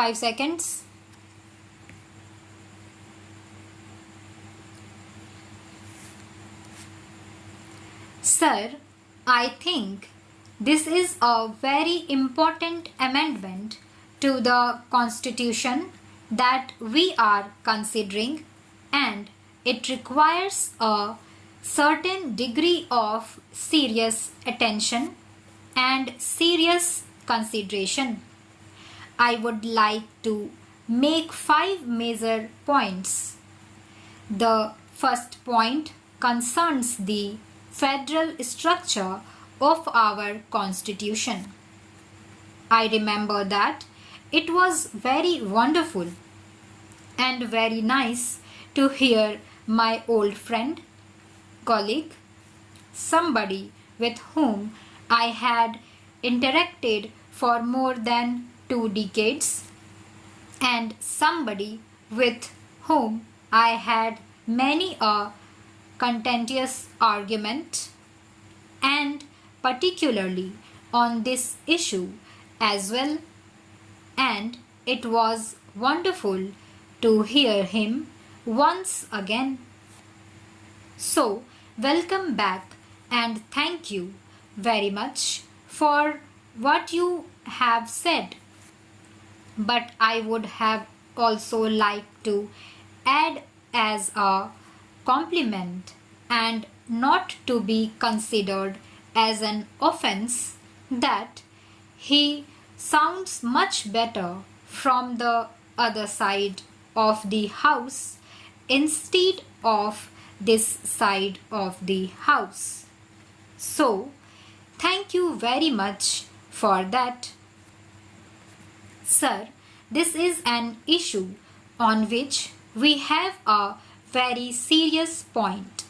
5 seconds. Sir, I think this is a very important amendment to the Constitution that we are considering, and it requires a certain degree of serious attention and serious consideration. I would like to make 5 major points. The first point concerns the federal structure of our Constitution. I remember that it was very wonderful and very nice to hear my old friend, colleague, somebody with whom I had interacted for more than 2 decades, and somebody with whom I had many a contentious argument, and particularly on this issue as well, and it was wonderful to hear him once again. So, welcome back and thank you very much for what you have said. But I would have also liked to add as a compliment, and not to be considered as an offense, that he sounds much better from the other side of the house instead of this side of the house. So, thank you very much for that. Sir, this is an issue on which we have a very serious point.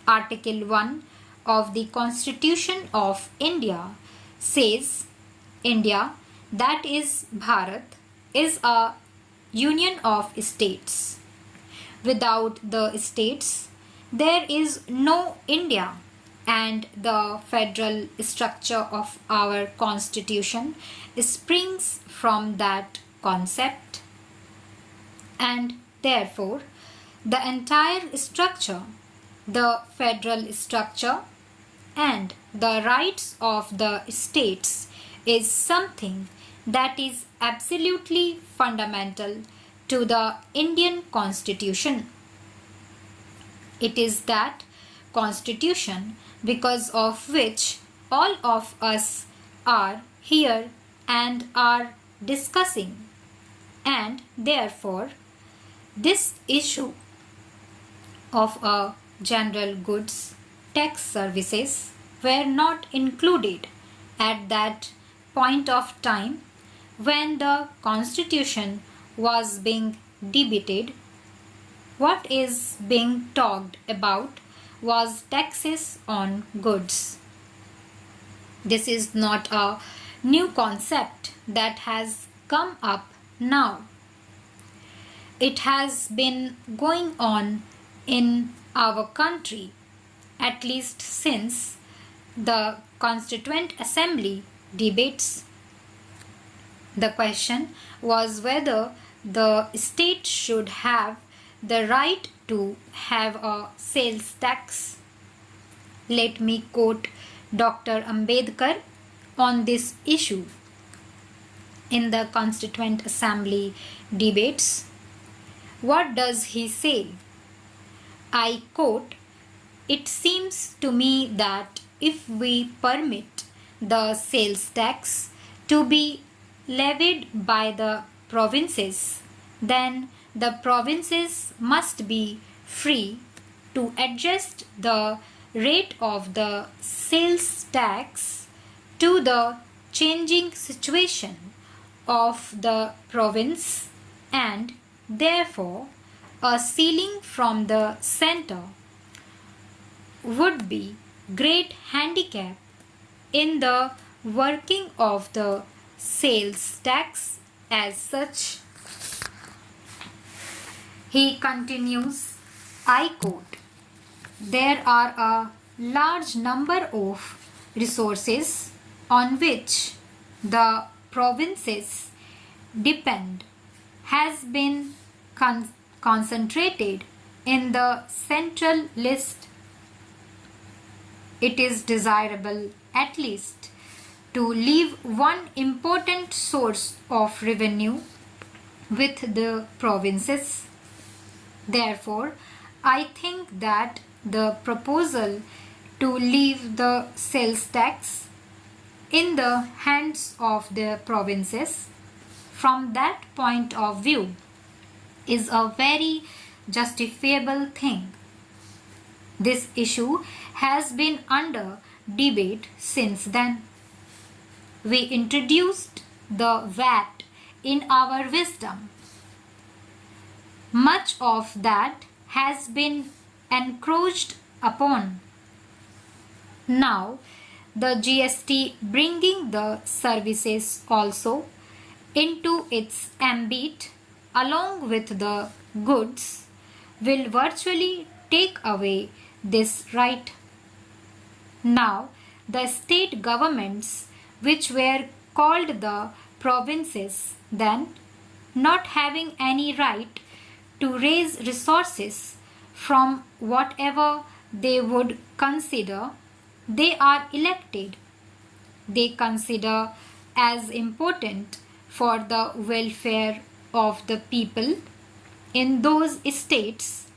Article 1 of the Constitution of India says India, that is Bharat, is a union of states. Without the states, there is no India, and the federal structure of our Constitution springs from that concept. And therefore, the entire structure, the federal structure, and the rights of the states is something that is absolutely fundamental to the Indian Constitution. It is that Constitution because of which all of us are here and are discussing, and therefore this issue of a general goods tax services were not included at that point of time when the Constitution was being debated. What is being talked about was taxes on goods. This is not a new concept that has come up now. It has been going on in our country at least since the Constituent Assembly debates. The question was whether the state should have the right to have a sales tax. Let me quote Dr. Ambedkar on this issue. In the Constituent Assembly debates, what does he say? I quote, "It seems to me that if we permit the sales tax to be levied by the provinces, then the provinces must be free to adjust the rate of the sales tax to the changing situation of the province, and therefore a ceiling from the center would be great handicap in the working of the sales tax as such." He continues, I quote, "There are a large number of resources on which the provinces depend has been concentrated in the central list, it is desirable at least to leave one important source of revenue with the provinces. Therefore, I think that the proposal to leave the sales tax in the hands of the provinces from that point of view is a very justifiable thing. This issue has been under debate since then. We introduced the VAT in our wisdom. Much of that has been encroached upon. Now, the GST bringing the services also into its ambit along with the goods will virtually take away this right. Now, the state governments, which were called the provinces then, not having any right to raise resources from whatever they would consider they are elected, they consider as important for the welfare of the people in those states,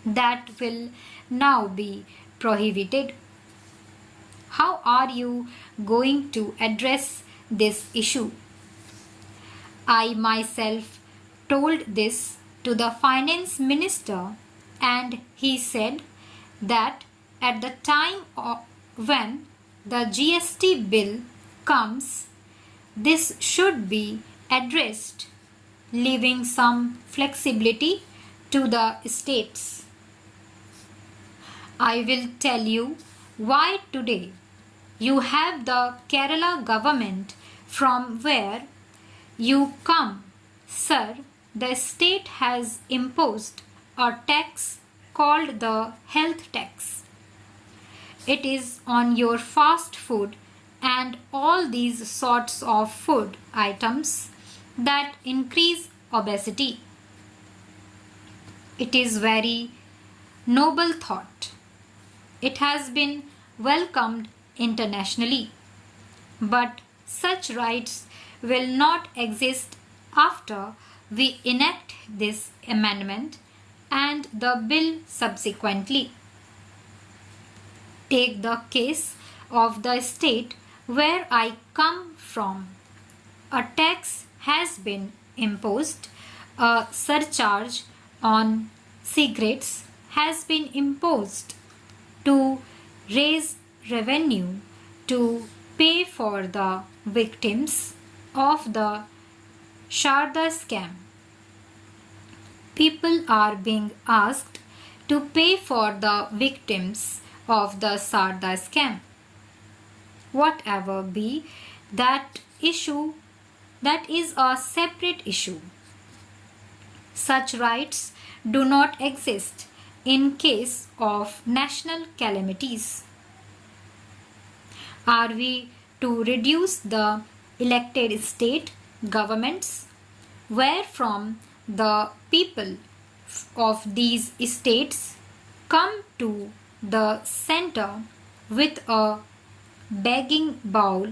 that will now be prohibited. How are you going to address this issue? I myself told this to the finance minister, and he said that at the time when the GST bill comes, this should be addressed, leaving some flexibility to the states. I will tell you why today. You have the Kerala government from where you come, sir. The state has imposed a tax called the health tax. It is on your fast food and all these sorts of food items that increase obesity. It is very noble thought. It has been welcomed internationally, but such rights will not exist after we enact this amendment and the bill subsequently. Take the case of the state where I come from. A tax has been imposed, a surcharge on cigarettes has been imposed to raise revenue to pay for the victims of the Sharda scam. People are being asked to pay for the victims of the Sharda scam. Whatever be that issue, that is a separate issue. Such rights do not exist in case of national calamities. Are we to reduce the elected state governments, wherefrom the people of these states come to the center with a begging bowl,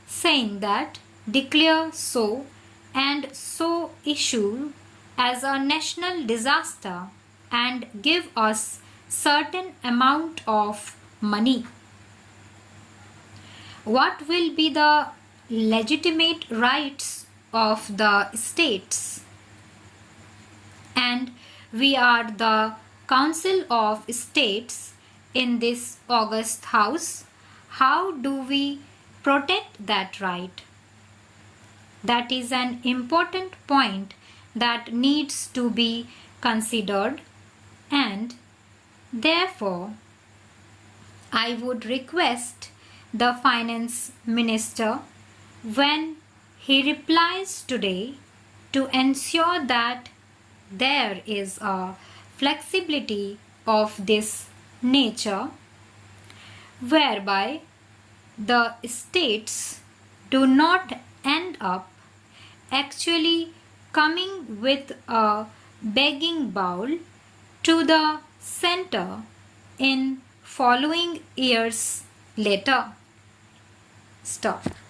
saying that declare so and so issue as a national disaster and give us certain amount of money? What will be the legitimate rights of the states? And we are the Council of States in this august house. How do we protect that right? That is an important point that needs to be considered, and therefore I would request the finance minister, when he replies today, to ensure that there is a flexibility of this nature whereby the states do not end up actually coming with a begging bowl to the center in following years later. Stop.